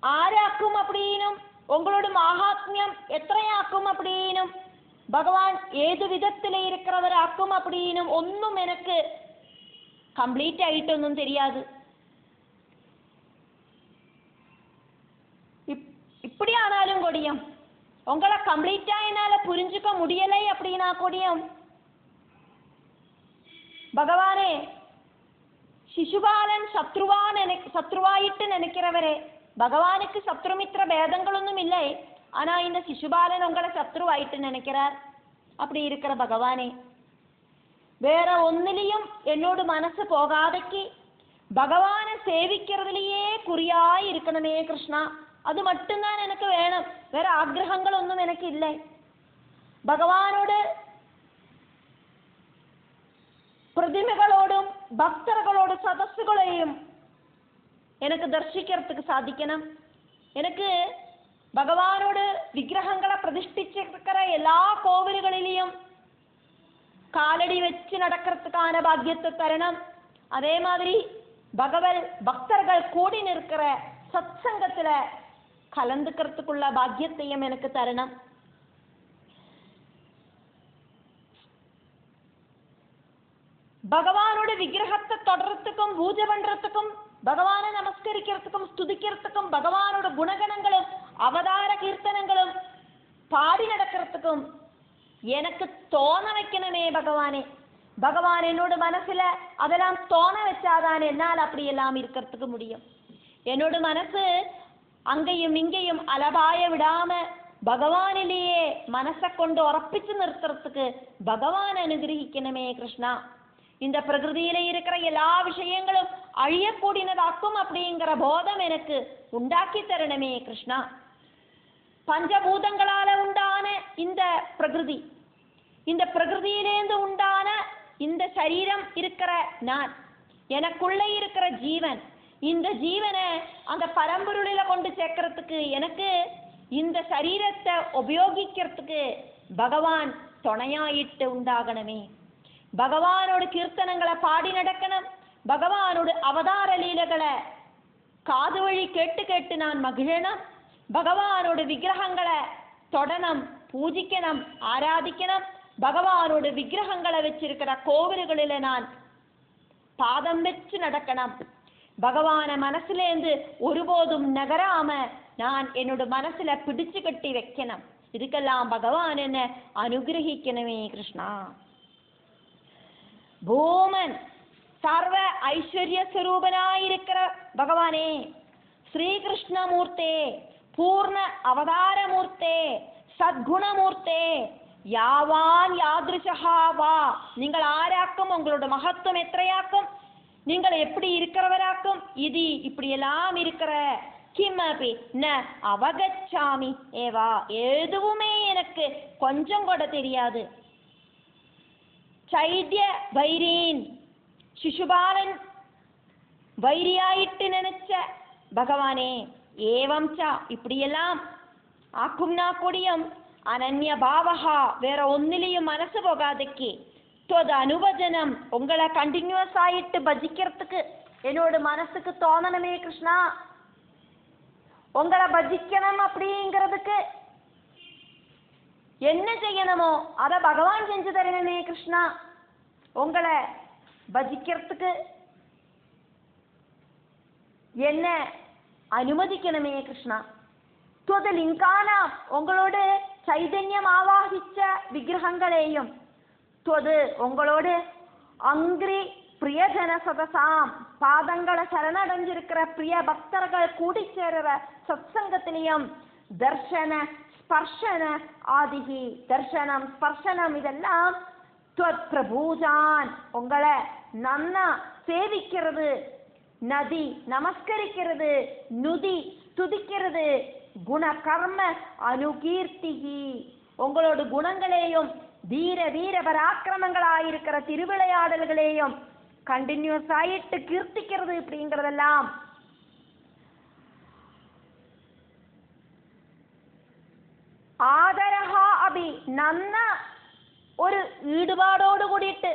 ആരാക്കും அப்படினுം உங்களோட மகாத்மியம் എത്രയാക്കും அப்படினுം பகவான் ഏതു വിധത്തിലെ இருக்கிறவராக்கும் அப்படினும் ഒന്നും எனக்கு கம்ப்ளீட் ஆயிட்டொന്നും தெரியாது. இப்படி ஆனாலும் கொடியும் உங்களை கம்ப்ளீட்டா என்னால புரிஞ்சுக்க முடியலை அப்படின்னா கொடியும் பகவானே ശിശുപാലൻ ശത്രുവായിട്ട് நினைக்கிறவரே, பகவானுக்கு சத்ருமித்திர பேதங்களொன்னும் இல்லை, ஆனா இந்த சிசுபாலன் உங்களை சத்ருவாயிட்டு நினைக்கிறார். அப்படி இருக்கிற பகவானே, வேற ஒன்னிலையும் என்னோட மனசு போகாதைக்கு பகவானை சேவிக்கிறதுலயே குறியாய் இருக்கணுமே கிருஷ்ணா. அது மட்டும்தான் எனக்கு வேணும், வேற ஆக்ரகங்கள் ஒன்றும் எனக்கு இல்லை. பகவானோடு പ്രതിമകളോടും ഭക്തர்களோட സദസ്സുകളെയും எனக்கு தரிசிக்கிறதுக்கு சாதிக்கணும். எனக்கு பகவானோட விக்கிரகங்களை பிரதிஷ்டிச்சிருக்கிற எல்லா கோவில்களிலையும் காலடி வச்சு நடக்கிறதுக்கான பாக்கியத்தை தரணும். அதே மாதிரி பகவல் பக்தர்கள் கூடி நிற்கிற சத்சங்கத்துல கலந்துக்கிறதுக்குள்ள பாக்கியத்தையும் எனக்கு தரணும். பகவானோட விக்கிரகத்தை தொடர்றதுக்கும் பூஜை பண்றதுக்கும் பகவானை நமஸ்கரிக்கிறதுக்கும் ஸ்துதிக்கிறதுக்கும் பகவானோட குணகணங்களும் அவதார கீர்த்தனங்களும் பாடி நடக்கிறதுக்கும் எனக்கு தோண வைக்கணுமே பகவானே. பகவான் என்னோட மனசுல அதெல்லாம் தோண வச்சாதான் என்னால் அப்படி எல்லாம் இருக்கிறதுக்கு முடியும். என்னோட மனசு அங்கேயும் இங்கேயும் அலபாய விடாம பகவானிலேயே மனசை கொண்டு உറപ്പിച്ചു நிறுத்துறதுக்கு பகவான் அனுகிரகிக்கணுமே கிருஷ்ணா. இந்த பிரகிருதியில இருக்கிற எல்லா விஷயங்களும் அழியக்கூடியதாக்கும் அப்படிங்கிற போதம் எனக்கு உண்டாக்கி தரணுமே கிருஷ்ணா. பஞ்சபூதங்களால உண்டான இந்த பிரகிருதி, இந்த பிரகிருதியிலேந்து உண்டான இந்த சரீரம் இருக்கிற நான், எனக்குள்ள இருக்கிற ஜீவன், இந்த ஜீவனை அந்த பரம்பொருளில கொண்டு சேர்க்கறதுக்கு எனக்கு இந்த சரீரத்தை உபயோகிக்கிறதுக்கு பகவான் துணையாயிட்டு உண்டாகணுமே. பகவானோட கீர்த்தனங்களை பாடி நடக்கணும். பகவானோட அவதார லீலைகளை காது வழி கேட்டு கேட்டு நான் மகிழணும். பகவானோட விக்கிரகங்களை தொடணும், பூஜிக்கணும், ஆராதிக்கணும். பகவானோட விக்கிரகங்களை வச்சிருக்கிற கோவில்களில நான் பாதம் வச்சு நடக்கணும். பகவான மனசுலேருந்து ஒருபோதும் நகராம நான் என்னோட மனசுல பிடிச்சு கட்டி வைக்கணும். இதுக்கெல்லாம் பகவான் என்ன அனுகிரகிக்கணுமே கிருஷ்ணா. பூமன் சர்வ ஐஸ்வர்ய സ്വരൂപനായിരിக்கிற பகவானே, ஸ்ரீகிருஷ்ணமூர்த்தே, பூர்ண அவதாரமூர்த்தே, சத்குணமூர்த்தே, யாவான் யாதிருஷா வா, நீங்கள் ஆராக்கும், உங்களோட மகத்துவம் எத்தையாக்கும், நீங்கள் எப்படி இருக்கிறவராக்கும், இது இப்படியெல்லாம் இருக்கிற கிமபி ந அவகச்சாமி ஏவா, எதுவுமே எனக்கு கொஞ்சம் கூட தெரியாது. ചൈദ്യ ഭൈരീൻ ശിശുപാലൻ வைரியாயிட்டு நினைச்ச பகவானே ஏவம் ச இப்படியெல்லாம் ஆக்கும்னா கொடியம் அனன்ய பாவகா வேற ஒன்னிலையும் மனசு போகாதக்கு தொது அனுபஜனம் உங்களை கண்டினியூஸ் ஆயிட்டு பஜிக்கிறதுக்கு என்னோட மனசுக்கு தோணணுமே கிருஷ்ணா. உங்களை பஜிக்கணும் அப்படிங்கிறதுக்கு என்ன செய்யணுமோ அதை பகவான் செஞ்சு தரணுமே கிருஷ்ணா. உங்களை பஜிக்கிறதுக்கு என்ன അനുവദിക്കണമേ കൃഷ്ണ. ത്വതലിംഗാന ഉങ്ങളോട് ചൈതന്യം ആവാഹിച്ച വിഗ്രഹങ്ങളെയും ത്വത് ഉങ്ങളോട് അങ്ക്രി പ്രിയജന സദസാം പാദങ്ങളെ ശരണടഞ്ഞിരിக்கிற പ്രിയ ഭക്തர்கள் കൂടിച്ചേരുற സത്സംഗത്തിലെയും ദർശന സ്പർശന ആദിഹി ദർശനം സ്പർശനം ഇതെല്ലാം ത്വത് പ്രഭൂജാൻ ഉങ്ങളെ നന്ന സേവിக்கிறது நதி நமஸ்கரிக்கிறது நுதி துதிக்கிறது குண கர்ம அனுகீர்த்திகி உங்களோட குணங்களையும் வீர வீர பராக்கிரமங்களாயிருக்கிற திருவிளையாடல்களையும் கண்டினியூஸ் ஆயிட்டு கீர்த்திக்கிறது இப்படிங்கிறதெல்லாம் ஆதரஹா அபி നന്ന ഒരു ഈടുപാടോട് കൂടിയിട്ട്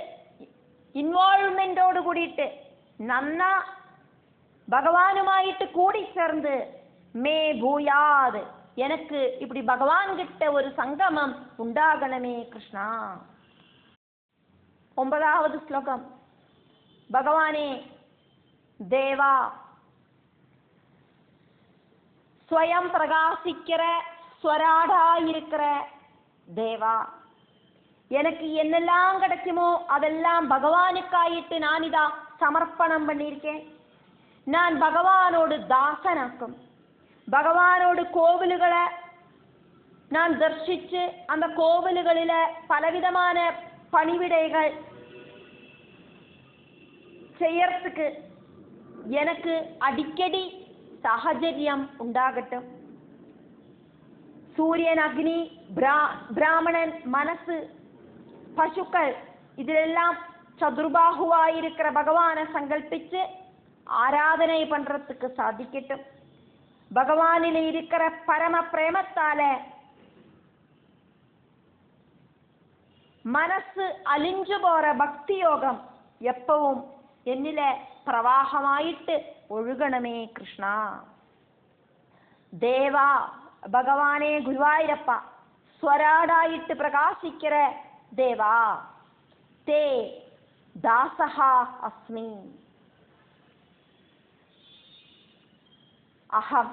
ഇൻവോൾവ്മെന്റോട് കൂടിയിട്ട് നന്ന பகவானுமாயிட்டு கூடி சேர்ந்து மே பூயாது எனக்கு இப்படி பகவான் கிட்ட ஒரு சங்கமம் உண்டாகணுமே கிருஷ்ணா. 9வது ஸ்லோகம். பகவானே தேவா ஸ்வயம் பிரகாசிக்கிற ஸ்வராடா இருக்கிற தேவா எனக்கு என்னெல்லாம் கிடைக்குமோ அதெல்லாம் பகவானுக்காயிட்டு நான் இதா சமர்ப்பணம் பண்ணியிருக்கேன். நான் பகவானோடு தாசனாக்கும் பகவானோடு கோவில்களை நான் தரிசிச்சு அந்த கோவில்களில பலவிதமான பணிவிடைகள் செய்யறதுக்கு எனக்கு அடிக்கடி சாஹச்சரியம் உண்டாகட்டும். சூரியன் அக்னி பிராமணன் மனசு பசுக்கள் இதிலெல்லாம் சதுர்பாகுவாயிருக்கிற பகவானை சங்கல்பிச்சு ஆராதனை பண்றதுக்கு சாதிக்கட்டும். பகவானில இருக்கிற பரம பிரேமத்தால மனசு அழிஞ்சு போற பக்தி யோகம் எப்பவும் എന്നില പ്രവാഹമായിട്ട് ഒഴുകണമേ കൃഷ്ണ. ദേവാ ഭഗവാനെ ഗുരുവായൂരപ്പ സ്വരാടായിട്ട് പ്രകാശിக்கிற ദേവാ തേ ദാസഹ അസ്മി അഹം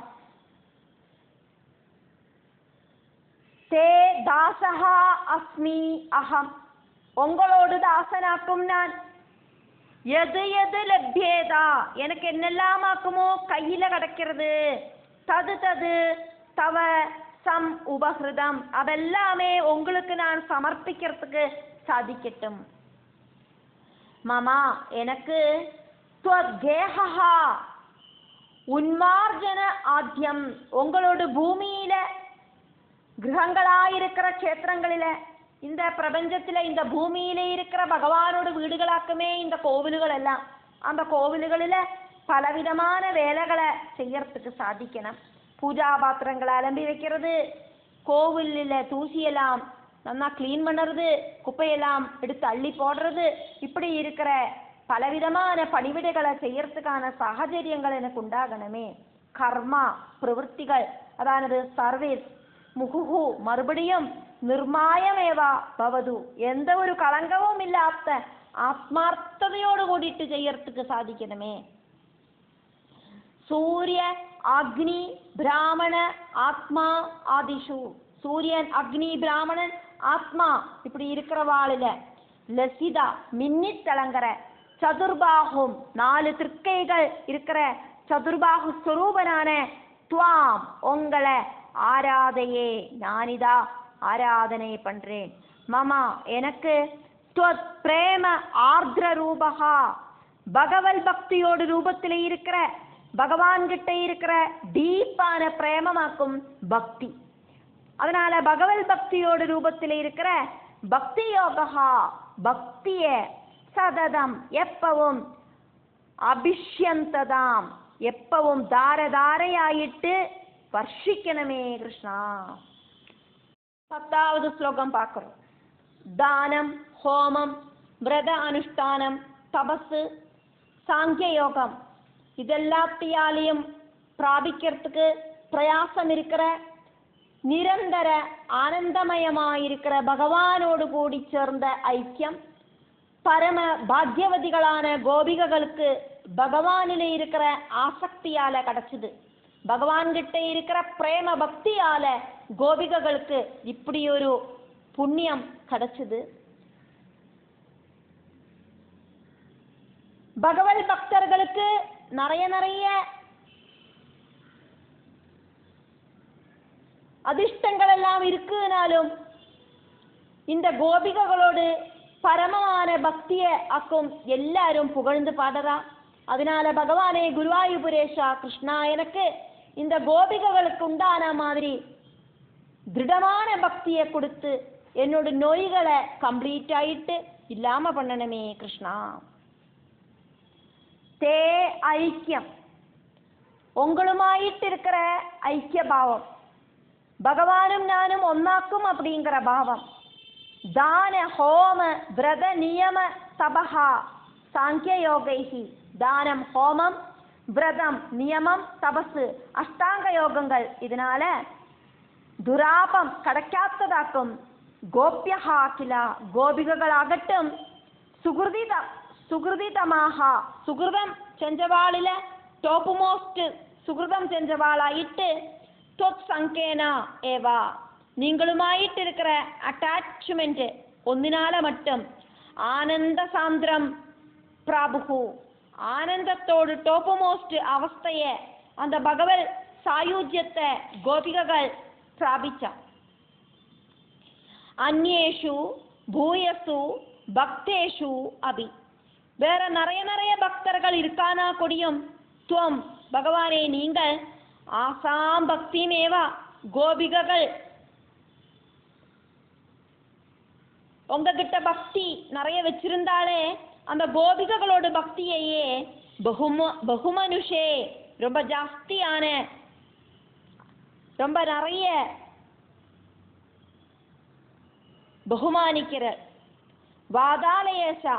തേ ദാസഹ അസ്മി അഹം உங்களோடு தாசனாக்கும் நான். எது எது லப்யேதா எனக்கு என்னெல்லாம் ஆக்குமோ கையில கிடைக்கிறது தது தது தவ சம் உபகிருதம் அதெல்லாமே உங்களுக்கு நான் சமர்ப்பிக்கிறதுக்கு சாதிக்கட்டும். மாமா எனக்கு உன்மார்ஜன ஆத்தியம் உங்களோட பூமியில கிரகங்களாயிருக்கிற க்ஷேத்திரங்களில இந்த பிரபஞ்சத்தில இந்த பூமியில இருக்கிற பகவானோட வீடுகளாக்குமே இந்த கோவில்கள் எல்லாம். அந்த கோவில்களில பலவிதமான வேலைகளை செய்யறதுக்கு சாதிக்கணும். பூஜா பாத்திரங்களை அலம்பி வைக்கிறது, கோவிலில் தூசியெல்லாம் நல்லா கிளீன் பண்ணுறது, குப்பையெல்லாம் எடுத்து அள்ளி போடுறது, இப்படி இருக்கிற பலவிதமான பணிவிடைகளை செய்யறதுக்கான சாகச்சரியங்கள் எனக்கு உண்டாகணுமே. கர்மா பிரவൃத்திகள் அதானது சர்வீஸ் முகுஹு மறுபடியும் നിർമായമേവാ ഭവതു எந்த ஒரு കളങ്കവും ഇല്ലാത്ത ആത്മാർത്ഥതയോട് കൂടിയിട്ട് ചെയ്യறதுக்கு സാധിക്കണമേ. സൂര്യ അഗ്നി ബ്രാഹ്മണ ആത്മാ ആദിഷു சூரியன் அக்னி பிராமணன் ஆத்மா இப்படி இருக்கிறவாளுல லசித மின்னி திளங்குற சதுர்பாகும் 4 திருக்கைகள் இருக்கிற சதுர்பாகு ஸ்வரூபனான துவாம் உங்களை ஆராதையே நானிதா ஆராதனை பண்றேன். மமா எனக்கு துவத் பிரேம ஆர்திர ரூபகா பகவல் பக்தியோடு ரூபத்தில் இருக்கிற பகவான் கிட்ட இருக்கிற டீப்பான பிரேமமாக்கும் பக்தி. அதனால பகவல் பக்தியோட ரூபத்தில் இருக்கிற பக்தி யோகா பக்தியை சததம் எப்பவும் அபிஷ்யந்ததாம் எப்பவும் தாரதாரையாயிட்டு வர்ஷிக்கணுமே கிருஷ்ணா. 10வது ஸ்லோகம் பார்க்கிறோம். தானம், ஹோமம், விரத அனுஷ்டானம், தபசு, சாங்கிய யோகம் இதெல்லாத்தையாலையும் பிராபிக்கிறதுக்கு பிரயாசம் இருக்கிற நிரந்தர ஆனந்தமயமாயிருக்கிற பகவானோடு கூடி சேர்ந்த ஐக்கியம், பரம பாக்யவதிகளான கோபிகைகளுக்கு பகவானில இருக்கிற ஆசக்தியால கிடைச்சது. பகவான் கிட்ட இருக்கிற பிரேம பக்தியால கோபிகைகளுக்கு இப்படி ஒரு புண்ணியம் கிடைச்சது. பகவத் பக்தர்களுக்கு நிறைய அதிர்ஷ்டங்கள் எல்லாம் இருக்குனாலும் இந்த கோபிகைகளோடு பரமமான பக்தியை ஆக்கும் எல்லாரும் புகழ்ந்து பாடுறா. அதனால பகவானே குருவாயூரேஷா கிருஷ்ணா, எனக்கு இந்த கோபிகைகளுக்கு உண்டான மாதிரி திருடமான பக்தியை கொடுத்து என்னோட நோய்களை கம்ப்ளீட் ஆயிட்டு இல்லாம பண்ணணுமே கிருஷ்ணா. தே ஐக்கியம் உங்களுமாயிட்டு இருக்கிற ஐக்கிய பாவம், பகவானும் நானும் ஒன்னாக்கும் அப்படிங்கிற பாவம், தான ஹோம விரத நியம தபஹா சாங்கிய யோகைஹி, தானம் ஹோமம் விரதம் நியமம் தபசு அஷ்டாங்க யோகங்கள் இதனால துராபம் கிடைக்காத்ததாக்கும். கோபியஹா கிலா கோபிகைகளாகட்டும், சுகிருதிதமாக சுகிருதம் செஞ்சவாளில டோப்பு மோஸ்ட் சுகிருதம் செஞ்சவாளாயிட்டு தொத் சங்கேனா ஏவா நீங்களுமாயிட்டு இருக்கிற அட்டாச்மெண்ட் ஒന്നിனால மட்டும் ஆனந்த சாந்திரம் பிராபுகு ஆனந்தத்தோடு டோப்பு மோஸ்ட் அவஸ்தைய அந்த பகவத் சாயுஜ்யத்தை கோபிகைகள் பிராபிச்சா. அந்நேஷு பூயசு பக்தேஷு அபி வேற நிறைய பக்தர்கள் இருக்கானா கொடியும் துவம் பகவானே நீங்கள் ஆசாம் பக்திமேவா கோபிகைகள் உங்ககிட்ட பக்தி நிறைய வச்சிருந்தாலே அந்த கோபிகைகளோட பக்தியையே பகுமனுஷே ரொம்ப ஜாஸ்தியான ரொம்ப நிறைய பகுமானிக்கிற. வாதாலயேஷா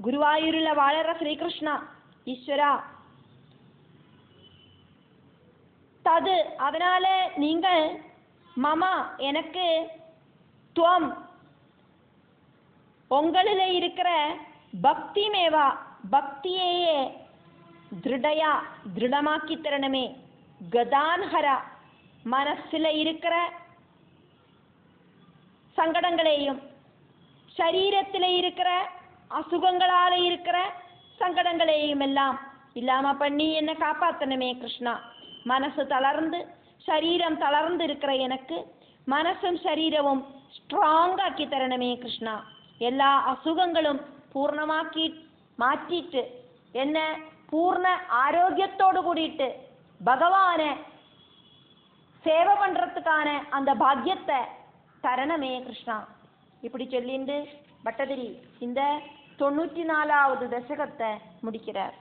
குருவாயூரில் வாழற ஸ்ரீகிருஷ்ணா ஈஸ்வரா தது அதனால நீங்கள் மமா எனக்கு துவம் உங்களில் இருக்கிற பக்தி மேவா பக்தியையே திருடமாக்கி தரணுமே. கதான்ஹரா மனசுல இருக்கிற சங்கடங்களையும் சரீரத்தில் இருக்கிற அசுகங்களால இருக்கிற சங்கடங்களையும் எல்லாம் இல்லாம பண்ணி என்ன காப்பாத்தணுமே கிருஷ்ணா. மனசு தளர்ந்து சரீரம் தளர்ந்து இருக்கிற எனக்கு மனசும் சரீரமும் ஸ்ட்ராங் ஆக்கி தரணுமே கிருஷ்ணா. எல்லா அசுகங்களும் பூர்ணமாக்கி மாற்றிட்டு என்ன பூர்ண ஆரோக்கியத்தோடு கூடிட்டு பகவானை சேவை பண்றதுக்கான அந்த பாக்கியத்தை தரணமே கிருஷ்ணா. இப்படி சொல்லிண்டு பட்டதிரி இந்த 94வது தசகத்தை முடிக்கிறார்.